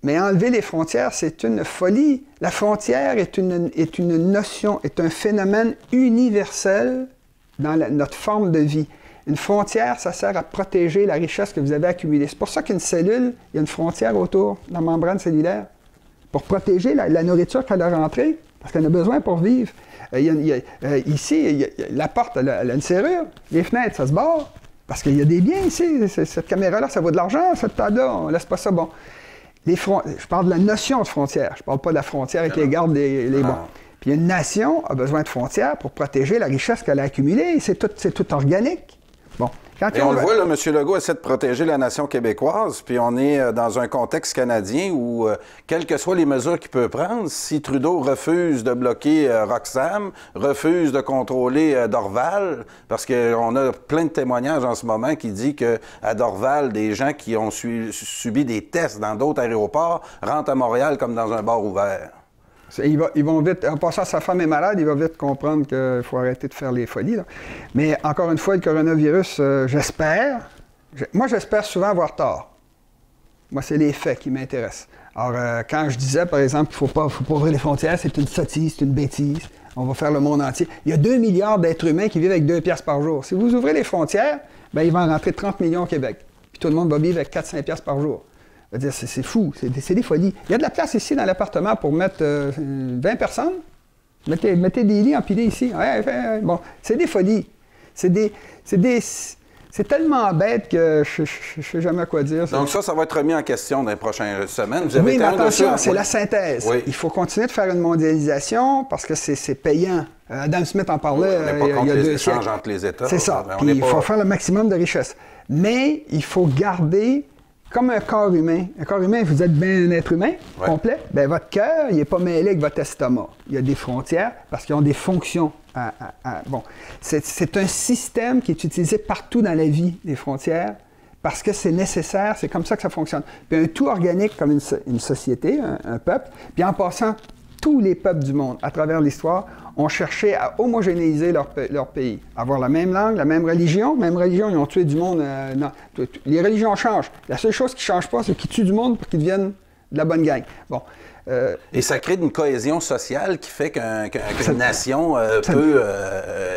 Mais enlever les frontières, c'est une folie. La frontière est une notion, est un phénomène universel dans notre forme de vie. Une frontière, ça sert à protéger la richesse que vous avez accumulée. C'est pour ça qu'une cellule, il y a une frontière autour de la membrane cellulaire. Pour protéger la nourriture qu'elle a rentrée, parce qu'elle a besoin pour vivre. Ici, la porte, elle a une serrure. Les fenêtres, ça se barre. Parce qu'il y a des biens ici. Cette caméra-là, ça vaut de l'argent. Cette table-là, on ne laisse pas ça. Bon. Je parle de la notion de frontière. Je ne parle pas de la frontière qui garde les bons. Puis une nation a besoin de frontières pour protéger la richesse qu'elle a accumulée. C'est tout organique. Bon. Et on le voit, là, M. Legault essaie de protéger la nation québécoise, puis on est dans un contexte canadien où, quelles que soient les mesures qu'il peut prendre, si Trudeau refuse de bloquer Roxham, refuse de contrôler Dorval, parce qu'on a plein de témoignages en ce moment qui disent qu'à Dorval, des gens qui ont subi des tests dans d'autres aéroports rentrent à Montréal comme dans un bar ouvert. Ils vont vite, en passant, sa femme est malade, il va vite comprendre qu'il faut arrêter de faire les folies. Là. Mais encore une fois, le coronavirus, j'espère, moi j'espère souvent avoir tort. Moi, c'est les faits qui m'intéressent. Alors, quand je disais, par exemple, qu'il ne faut pas ouvrir les frontières, c'est une sottise, c'est une bêtise, on va faire le monde entier. Il y a 2 milliards d'êtres humains qui vivent avec 2 piastres par jour. Si vous ouvrez les frontières, bien, il va en rentrer 30 millions au Québec. Puis tout le monde va vivre avec 4-5 piastres par jour. C'est fou, c'est des folies. Il y a de la place ici dans l'appartement pour mettre 20 personnes. Mettez des lits empilés ici. Bon, c'est des folies. C'est tellement bête que je ne sais jamais quoi dire. Donc ça va être remis en question dans les prochaines semaines. Vous avez oui, mais attention, c'est la synthèse. Oui. Il faut continuer de faire une mondialisation parce que c'est payant. Adam Smith en parlait il y a 2 siècles. entre les États. C'est ça. Puis il faut faire le maximum de richesse. Mais il faut garder... Comme un corps humain. Un corps humain, vous êtes bien un être humain complet, bien votre cœur, il n'est pas mêlé avec votre estomac. Il y a des frontières parce qu'ils ont des fonctions. Bon, c'est un système qui est utilisé partout dans la vie, les frontières, parce que c'est nécessaire, c'est comme ça que ça fonctionne. Puis un tout organique comme une société, un peuple, puis en passant, tous les peuples du monde, à travers l'histoire, ont cherché à homogénéiser leur pays, avoir la même langue, la même religion. Ils ont tué du monde. Non. Les religions changent. La seule chose qui ne change pas, c'est qu'ils tuent du monde pour qu'ils deviennent de la bonne gang. Bon. Et ça crée une cohésion sociale qui fait qu'une nation peut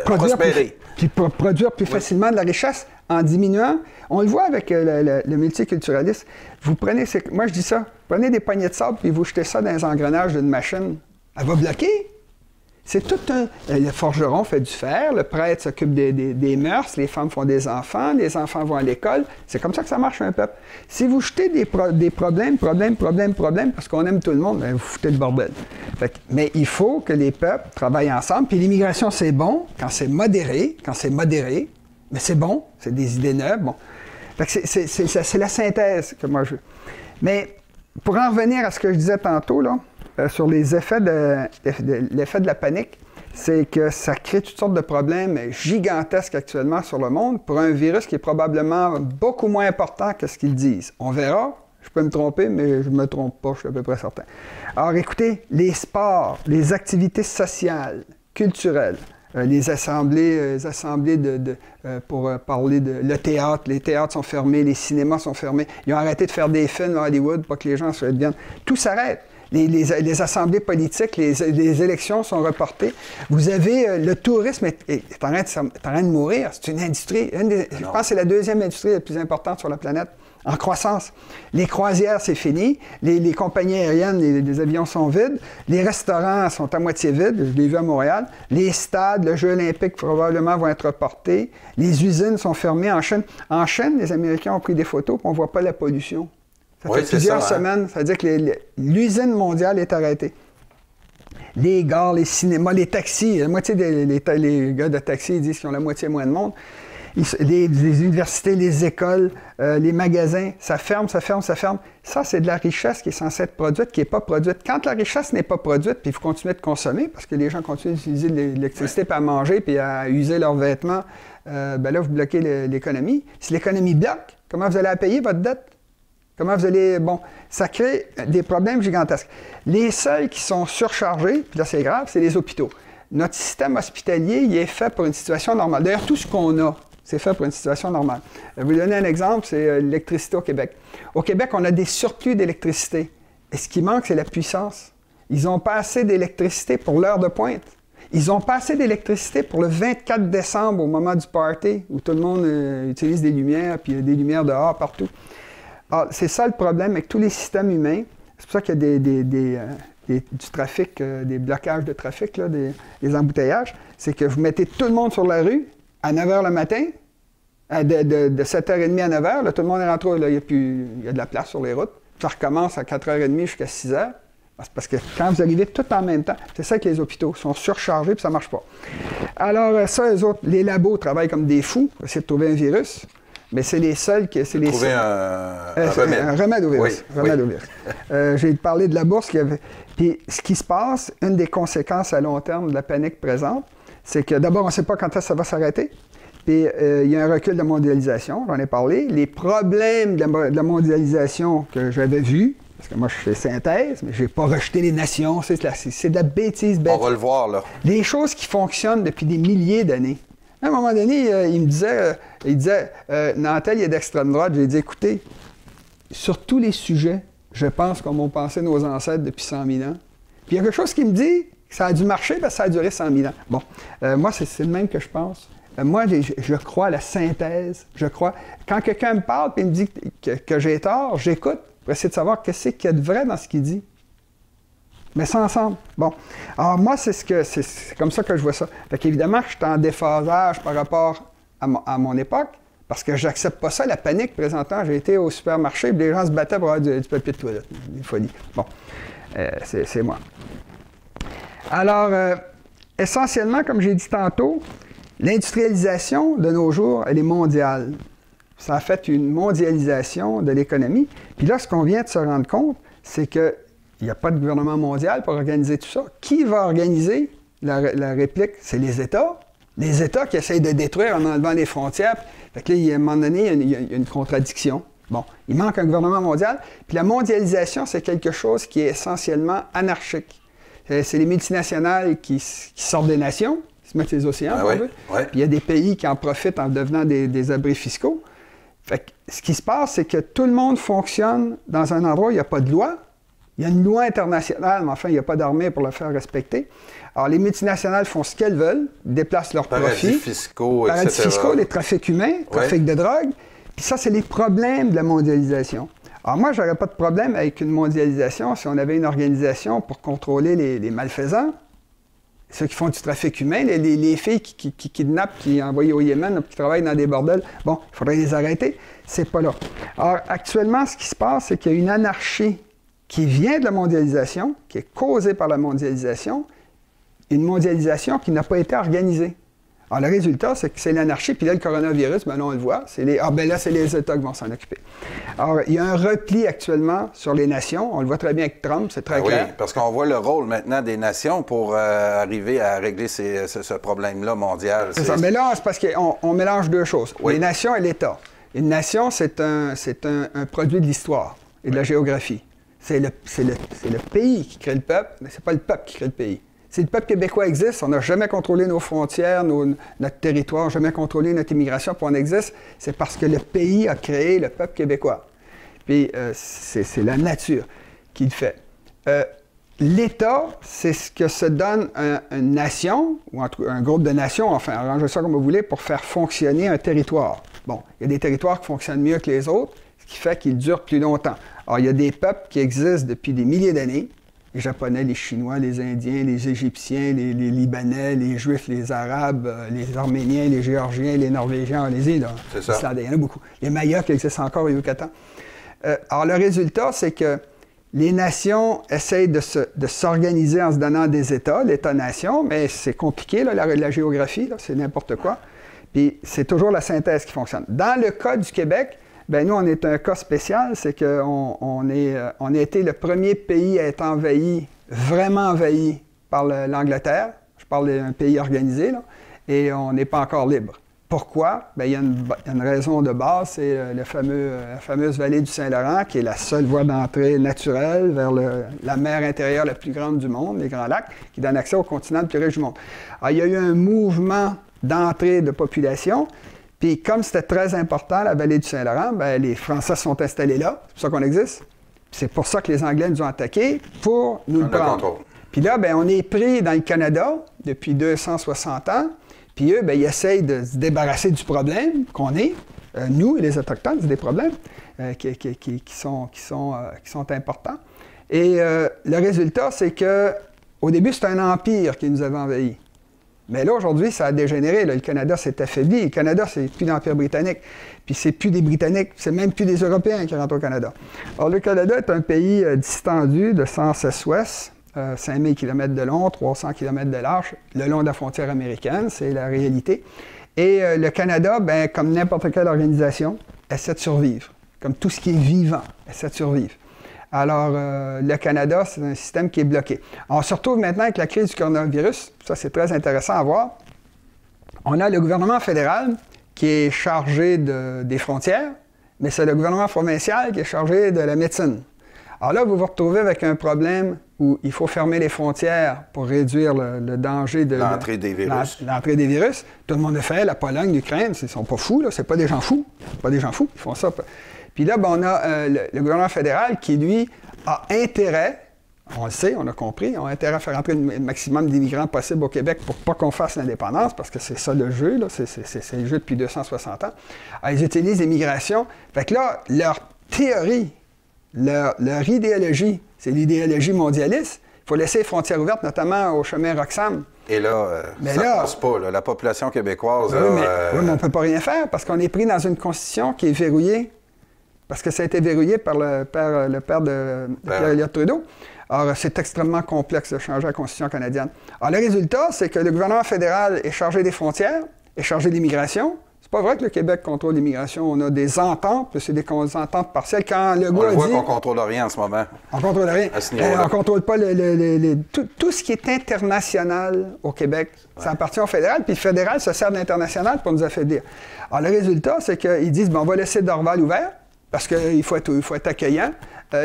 prospérer. Puis produire plus facilement de la richesse en diminuant. On le voit avec le multiculturalisme. Moi je dis ça, prenez des poignées de sable puis vous jetez ça dans les engrenages d'une machine. Elle va bloquer. C'est tout le forgeron fait du fer, le prêtre s'occupe des mœurs, les femmes font des enfants, les enfants vont à l'école. C'est comme ça que ça marche un peuple. Si vous jetez des problèmes, parce qu'on aime tout le monde, bien, vous foutez le bordel. Mais il faut que les peuples travaillent ensemble. Puis l'immigration, c'est bon quand c'est modéré, mais c'est bon, c'est des idées neuves. Bon. C'est la synthèse que moi je veux. Mais pour en revenir à ce que je disais tantôt, là, sur les effets l'effet de la panique, c'est que ça crée toutes sortes de problèmes gigantesques actuellement sur le monde pour un virus qui est probablement beaucoup moins important que ce qu'ils disent. On verra. Je peux me tromper, mais je ne me trompe pas, je suis à peu près certain. Alors écoutez, les sports, les activités sociales, culturelles, les assemblées pour parler de... Le théâtre, les théâtres sont fermés, les cinémas sont fermés. Ils ont arrêté de faire des films à Hollywood pour que les gens se deviennent... Tout s'arrête. Les assemblées politiques, les élections sont reportées. Vous avez... le tourisme est en train de mourir. C'est une industrie... je pense que c'est la 2e industrie la plus importante sur la planète. En croissance. Les croisières, c'est fini. Les compagnies aériennes, les avions sont vides. Les restaurants sont à moitié vides. Je l'ai vu à Montréal. Les stades, le Jeu olympique probablement vont être reportés. Les usines sont fermées en Chine. En Chine, les Américains ont pris des photos et on ne voit pas la pollution. Ça fait plusieurs semaines. Ça veut dire que l'usine mondiale est arrêtée. Les gares, les cinémas, les taxis. La moitié des gars de taxi ils disent qu'ils ont la moitié moins de monde. Les universités, les écoles, les magasins, ça ferme, ça ferme, ça ferme. Ça, c'est de la richesse qui est censée être produite, qui n'est pas produite. Quand la richesse n'est pas produite, puis vous continuez de consommer, parce que les gens continuent d'utiliser de l'électricité, puis à manger, puis à user leurs vêtements, ben là, vous bloquez l'économie. Si l'économie bloque, comment vous allez la payer, votre dette? Comment vous allez... Bon, ça crée des problèmes gigantesques. Les seuls qui sont surchargés, puis là, c'est grave, c'est les hôpitaux. Notre système hospitalier, il est fait pour une situation normale. D'ailleurs, tout ce qu'on a, c'est fait pour une situation normale. Je vais vous donner un exemple, c'est l'électricité au Québec. Au Québec, on a des surplus d'électricité. Et ce qui manque, c'est la puissance. Ils n'ont pas assez d'électricité pour l'heure de pointe. Ils n'ont pas assez d'électricité pour le 24 décembre, au moment du party, où tout le monde utilise des lumières, puis il y a des lumières dehors, partout. Alors, c'est ça le problème avec tous les systèmes humains. C'est pour ça qu'il y a du trafic, des blocages de trafic, là, des embouteillages. C'est que vous mettez tout le monde sur la rue à 9 h le matin, de 7h30 à 9 h, là, tout le monde est rentré, là, il y a de la place sur les routes. Ça recommence à 4h30 jusqu'à 6 h. Parce que quand vous arrivez tout en même temps, c'est ça que les hôpitaux sont surchargés puis ça ne marche pas. Alors ça, eux autres, les labos travaillent comme des fous pour essayer de trouver un virus, mais c'est les seuls qui... Trouver un remède. Un remède au virus. Oui, Au virus. J'ai parlé de la bourse. Puis ce qui se passe, une des conséquences à long terme de la panique présente, c'est que d'abord, on ne sait pas quand est-ce que ça va s'arrêter. Puis il y a un recul de mondialisation, j'en ai parlé. Les problèmes de la mondialisation que j'avais vus, parce que moi, je fais synthèse, mais je n'ai pas rejeté les nations. C'est de la bêtise. On va le voir, là. Des choses qui fonctionnent depuis des milliers d'années. À un moment donné, il me disait, Nantel, il est d'extrême droite. J'ai dit, écoutez, sur tous les sujets, je pense comme ont pensé nos ancêtres depuis 100 000 ans. Puis il y a quelque chose qui me dit que ça a dû marcher parce que ça a duré 100 000 ans. Bon, moi, c'est le même que je pense. Moi, je crois à la synthèse. Je crois. Quand quelqu'un me parle et me dit que j'ai tort, j'écoute pour essayer de savoir qu'est-ce qu'il y a de vrai dans ce qu'il dit. Mais ça ensemble. Bon. Alors, moi, c'est comme ça que je vois ça. Fait qu'évidemment, je suis en déphasage par rapport à mon époque, parce que j'accepte pas ça, la panique présentement. J'ai été au supermarché et les gens se battaient pour avoir du papier de toilette. Une folie. Bon. C'est moi. Alors, essentiellement, comme j'ai dit tantôt, l'industrialisation de nos jours, elle est mondiale. Ça a fait une mondialisation de l'économie. Puis là, ce qu'on vient de se rendre compte, c'est qu'il n'y a pas de gouvernement mondial pour organiser tout ça. Qui va organiser la réplique? C'est les États. Les États qui essayent de détruire en enlevant les frontières. Fait que là, à un moment donné, il y a une contradiction. Bon, il manque un gouvernement mondial. Puis la mondialisation, c'est quelque chose qui est essentiellement anarchique. C'est les multinationales qui sortent des nations, qui se mettent les océans, on veut. Puis il y a des pays qui en profitent en devenant des abris fiscaux. Fait que ce qui se passe, c'est que tout le monde fonctionne dans un endroit où il n'y a pas de loi. Il y a une loi internationale, mais enfin, il n'y a pas d'armée pour la faire respecter. Alors, les multinationales font ce qu'elles veulent, déplacent leurs profits. Paradis fiscaux, etc. Paradis fiscaux, les trafics humains, trafic de drogue. Puis ça, c'est les problèmes de la mondialisation. Alors moi, je n'aurais pas de problème avec une mondialisation si on avait une organisation pour contrôler les malfaisants, ceux qui font du trafic humain, les filles qui kidnappent, qui envoient au Yémen, qui travaillent dans des bordels. Bon, il faudrait les arrêter. C'est pas là. Alors, actuellement, ce qui se passe, c'est qu'il y a une anarchie qui vient de la mondialisation, qui est causée par la mondialisation, une mondialisation qui n'a pas été organisée. Alors, le résultat, c'est que c'est l'anarchie, puis là, le coronavirus, ben là, on le voit, c'est les États qui vont s'en occuper. Alors, il y a un repli actuellement sur les nations, on le voit très bien avec Trump, c'est très clair. Oui, parce qu'on voit le rôle maintenant des nations pour arriver à régler ce problème-là mondial. C'est ça, mais là, c'est parce qu'on mélange deux choses, les nations et l'État. Une nation, c'est un produit de l'histoire et de la géographie. C'est le pays qui crée le peuple, mais c'est pas le peuple qui crée le pays. Si le peuple québécois existe, on n'a jamais contrôlé nos frontières, notre territoire, jamais contrôlé notre immigration, puis on existe, c'est parce que le pays a créé le peuple québécois. Puis c'est la nature qui le fait. L'État, c'est ce que se donne une nation, ou un groupe de nations, enfin, arrangez ça comme vous voulez, pour faire fonctionner un territoire. Bon, il y a des territoires qui fonctionnent mieux que les autres, ce qui fait qu'ils durent plus longtemps. Alors, il y a des peuples qui existent depuis des milliers d'années, les Japonais, les Chinois, les Indiens, les Égyptiens, les Libanais, les Juifs, les Arabes, les Arméniens, les Géorgiens, les Norvégiens, les îles, il y en a beaucoup. Les Mayas qui existent encore au Yucatan. Alors, le résultat, c'est que les nations essayent de s'organiser en se donnant des États, l'État-nation, mais c'est compliqué, là, la géographie, c'est n'importe quoi. Puis c'est toujours la synthèse qui fonctionne. Dans le cas du Québec, bien nous, on est un cas spécial, c'est qu'on a été le premier pays à être envahi, vraiment envahi par l'Angleterre. Je parle d'un pays organisé, là, et on n'est pas encore libre. Pourquoi? Bien, il y a une raison de base, c'est la fameuse vallée du Saint-Laurent, qui est la seule voie d'entrée naturelle vers la mer intérieure la plus grande du monde, les Grands Lacs, qui donne accès au continent le plus riche du monde. Alors, il y a eu un mouvement d'entrée de population, puis comme c'était très important, la vallée du Saint-Laurent, bien, les Français se sont installés là, c'est pour ça qu'on existe. C'est pour ça que les Anglais nous ont attaqués, pour nous le prendre. Puis là, bien, on est pris dans le Canada depuis 260 ans, puis eux, bien, ils essayent de se débarrasser du problème qu'on est, nous et les Autochtones, c'est des problèmes qui sont importants. Et le résultat, c'est que au début, c'était un empire qui nous avait envahis. Mais là, aujourd'hui, ça a dégénéré. Là. Le Canada s'est affaibli. Le Canada, c'est plus l'Empire britannique. Puis c'est plus des Britanniques, c'est même plus des Européens qui rentrent au Canada. Alors, le Canada est un pays distendu de sens est-ouest. 5000 km de long, 300 km de large, le long de la frontière américaine, c'est la réalité. Et le Canada, bien, comme n'importe quelle organisation, essaie de survivre. Comme tout ce qui est vivant, essaie de survivre. Alors, le Canada, c'est un système qui est bloqué. On se retrouve maintenant avec la crise du coronavirus. Ça, c'est très intéressant à voir. On a le gouvernement fédéral qui est chargé des frontières, mais c'est le gouvernement provincial qui est chargé de la médecine. Alors là, vous vous retrouvez avec un problème où il faut fermer les frontières pour réduire le danger de l'entrée des virus. L'entrée des virus. Tout le monde le fait, la Pologne, l'Ukraine, ils ne sont pas fous, là, c'est pas des gens fous. Pas des gens fous, ils font ça. Puis là, ben, on a le gouvernement fédéral qui, lui, a intérêt, on le sait, on a compris, a intérêt à faire entrer le maximum d'immigrants possible au Québec pour pas qu'on fasse l'indépendance, parce que c'est ça le jeu, là, c'est le jeu depuis 260 ans. Alors, ils utilisent l'immigration. Fait que là, leur théorie, leur idéologie, c'est l'idéologie mondialiste. Il faut laisser les frontières ouvertes, notamment au chemin Roxham. Et là, ça ne passe pas. Là. La population québécoise... Oui, mais on ne peut pas rien faire parce qu'on est pris dans une constitution qui est verrouillée. Parce que ça a été verrouillé par le père de Pierre Elliott Trudeau. Alors, c'est extrêmement complexe de changer la constitution canadienne. Alors, le résultat, c'est que le gouvernement fédéral est chargé des frontières, est chargé de l'immigration. C'est pas vrai que le Québec contrôle l'immigration. On a des ententes, puis c'est des ententes partielles. Quand le on voit qu'on ne contrôle rien en ce moment. On ne contrôle rien. On ne contrôle pas tout ce qui est international au Québec. Ouais. Ça appartient au fédéral, puis le fédéral se sert de l'international pour nous affaiblir. Alors, le résultat, c'est qu'ils disent, bon, on va laisser Dorval ouvert, parce qu'il faut être accueillant.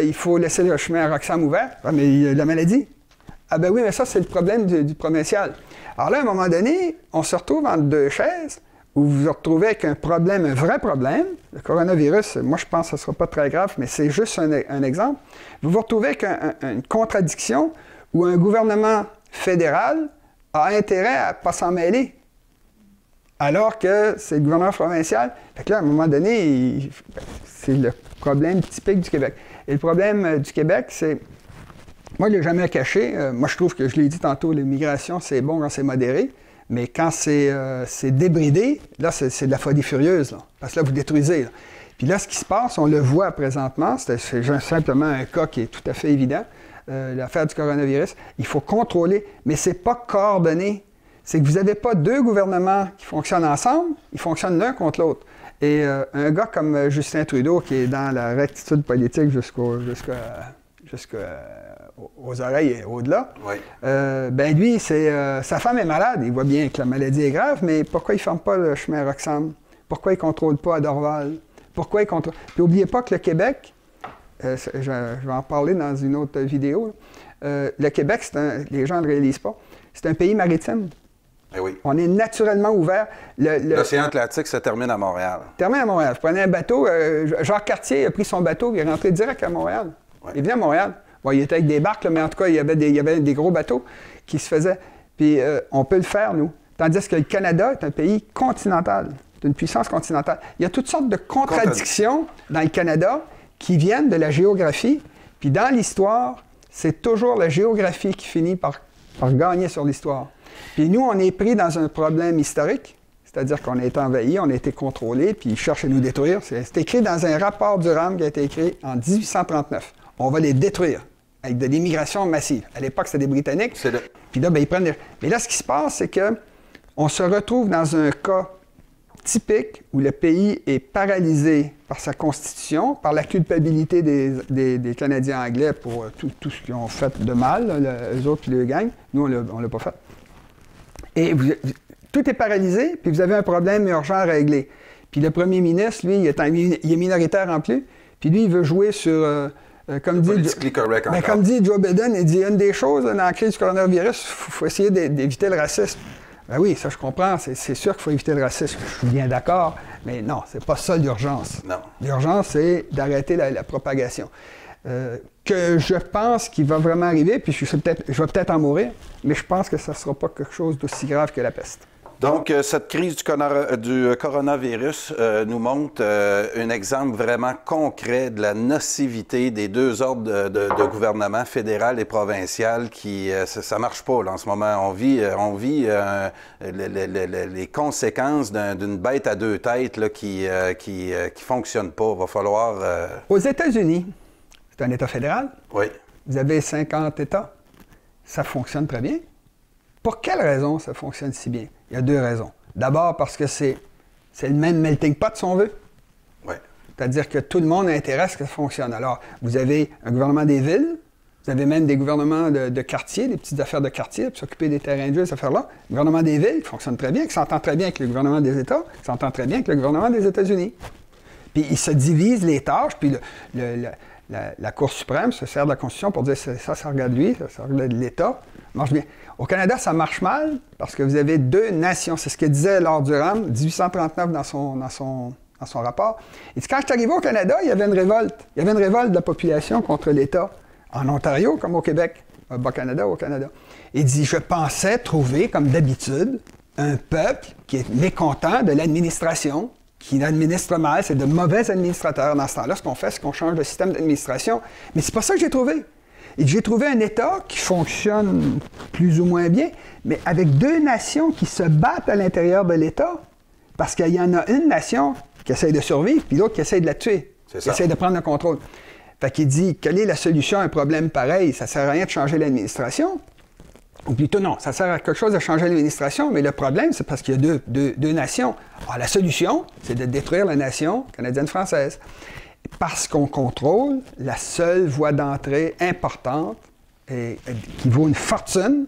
Il faut laisser le chemin à Roxham ouvert. Ah, mais la maladie. Ah ben oui, mais ça, c'est le problème du provincial. Alors là, à un moment donné, on se retrouve entre deux chaises, où vous vous retrouvez avec un problème, un vrai problème. Le coronavirus, moi, je pense que ce ne sera pas très grave, mais c'est juste un exemple. Vous vous retrouvez avec une contradiction où un gouvernement fédéral a intérêt à ne pas s'en mêler, alors que c'est le gouvernement provincial. Fait que là, à un moment donné, c'est le problème typique du Québec. Et le problème du Québec, c'est... Moi, je ne l'ai jamais caché. Moi, je trouve que, je l'ai dit tantôt, l'immigration, c'est bon quand c'est modéré. Mais quand c'est débridé, là, c'est de la folie furieuse. Là, parce que là, vous détruisez. Là. Puis là, ce qui se passe, on le voit présentement, c'est simplement un cas qui est tout à fait évident, l'affaire du coronavirus. Il faut contrôler, mais ce n'est pas coordonné. C'est que vous n'avez pas deux gouvernements qui fonctionnent ensemble, ils fonctionnent l'un contre l'autre. Et un gars comme Justin Trudeau, qui est dans la rectitude politique jusqu'aux oreilles et au-delà, oui. Ben lui, sa femme est malade. Il voit bien que la maladie est grave, mais pourquoi il ne ferme pas le chemin Roxham? Pourquoi il ne contrôle pas à Dorval? Pourquoi il contrôle... Puis n'oubliez pas que le Québec, je vais en parler dans une autre vidéo, le Québec, les gens ne le réalisent pas, c'est un pays maritime. Eh oui. On est naturellement ouvert. L'océan Atlantique se termine à Montréal. Termine à Montréal. Vous prenez un bateau, Jacques Cartier a pris son bateau, il est rentré direct à Montréal. Oui. Il vient à Montréal. Bon, il était avec des barques, là, mais en tout cas, il y avait des gros bateaux qui se faisaient. Puis on peut le faire, nous. Tandis que le Canada est un pays continental. C'est une puissance continentale. Il y a toutes sortes de contradictions dans le Canada qui viennent de la géographie. Puis dans l'histoire, c'est toujours la géographie qui finit par gagner sur l'histoire. Puis nous, on est pris dans un problème historique, c'est-à-dire qu'on a été envahi, on a été contrôlé, puis ils cherchent à nous détruire. C'est écrit dans un rapport Durham qui a été écrit en 1839. On va les détruire avec de l'immigration massive. À l'époque, c'était des Britanniques. Puis là, ben, ils prennent... Mais là, ce qui se passe, c'est qu'on se retrouve dans un cas typique où le pays est paralysé par sa constitution, par la culpabilité des Canadiens anglais pour tout ce qu'ils ont fait de mal, eux autres qui le gagnent. Nous, on ne l'a pas fait. Et tout est paralysé, puis vous avez un problème urgent à régler. Puis le premier ministre, lui, il est minoritaire en plus, puis lui, il veut jouer sur... comme dit Joe Biden, il dit une des choses dans la crise du coronavirus, il faut essayer d'éviter le racisme. Ben oui, ça je comprends, c'est sûr qu'il faut éviter le racisme, je suis bien d'accord, mais non, c'est pas ça l'urgence. Non. L'urgence, c'est d'arrêter la propagation. Que je pense qu'il va vraiment arriver, puis je vais peut-être en mourir, mais je pense que ça ne sera pas quelque chose d'aussi grave que la peste. Donc, cette crise du coronavirus nous montre un exemple vraiment concret de la nocivité des deux ordres de gouvernement, fédéral et provincial, qui ça ne marche pas là, en ce moment. On vit les conséquences d'une bête à deux têtes là, qui fonctionne pas. Il va falloir... Aux États-Unis, c'est un État fédéral. Oui. Vous avez 50 États. Ça fonctionne très bien. Pour quelle raison ça fonctionne si bien? Il y a deux raisons. D'abord parce que c'est le même melting pot, si on veut. Oui. C'est-à-dire que tout le monde a intérêt à ce que ça fonctionne. Alors, vous avez un gouvernement des villes, vous avez même des gouvernements de quartier, des petites affaires de quartier, pour s'occuper des terrains de jeu, ces affaires-là. Le gouvernement des villes qui fonctionne très bien, qui s'entend très bien avec le gouvernement des États, qui s'entend très bien avec le gouvernement des États-Unis. Puis ils se divisent les tâches, puis la Cour suprême se sert de la Constitution pour dire ça regarde lui, ça regarde l'État. Marche bien. Au Canada, ça marche mal parce que vous avez deux nations. C'est ce que disait Lord Durham, 1839 dans son rapport. Il dit, quand je suis arrivé au Canada, il y avait une révolte. Il y avait une révolte de la population contre l'État, en Ontario comme au Québec, au Bas-Canada ou au Canada. Il dit, je pensais trouver, comme d'habitude, un peuple qui est mécontent de l'administration, qui administre mal, c'est de mauvais administrateurs. Dans ce temps-là, ce qu'on fait, c'est qu'on change de système d'administration. Mais c'est pas ça que j'ai trouvé. Et j'ai trouvé un État qui fonctionne plus ou moins bien, mais avec deux nations qui se battent à l'intérieur de l'État, parce qu'il y en a une nation qui essaie de survivre, puis l'autre qui essaie de la tuer, qui essaie de prendre le contrôle. Fait qu'il dit, quelle est la solution à un problème pareil? Ça ne sert à rien de changer l'administration. Ou plutôt non, ça sert à quelque chose de changer l'administration, mais le problème, c'est parce qu'il y a deux nations. Alors, la solution, c'est de détruire la nation canadienne-française. Parce qu'on contrôle la seule voie d'entrée importante et qui vaut une fortune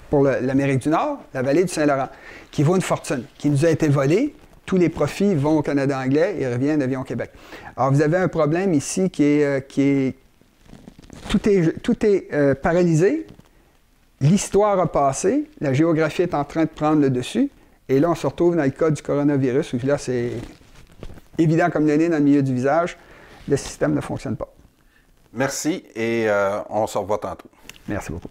pour l'Amérique du Nord, la vallée du Saint-Laurent, qui vaut une fortune, qui nous a été volée. Tous les profits vont au Canada anglais et reviennent au Québec. Alors, vous avez un problème ici tout est paralysé. L'histoire a passé, la géographie est en train de prendre le dessus, et là, on se retrouve dans le cas du coronavirus, où là, c'est évident comme le nez dans le milieu du visage, le système ne fonctionne pas. Merci et on se revoit tantôt. Merci beaucoup.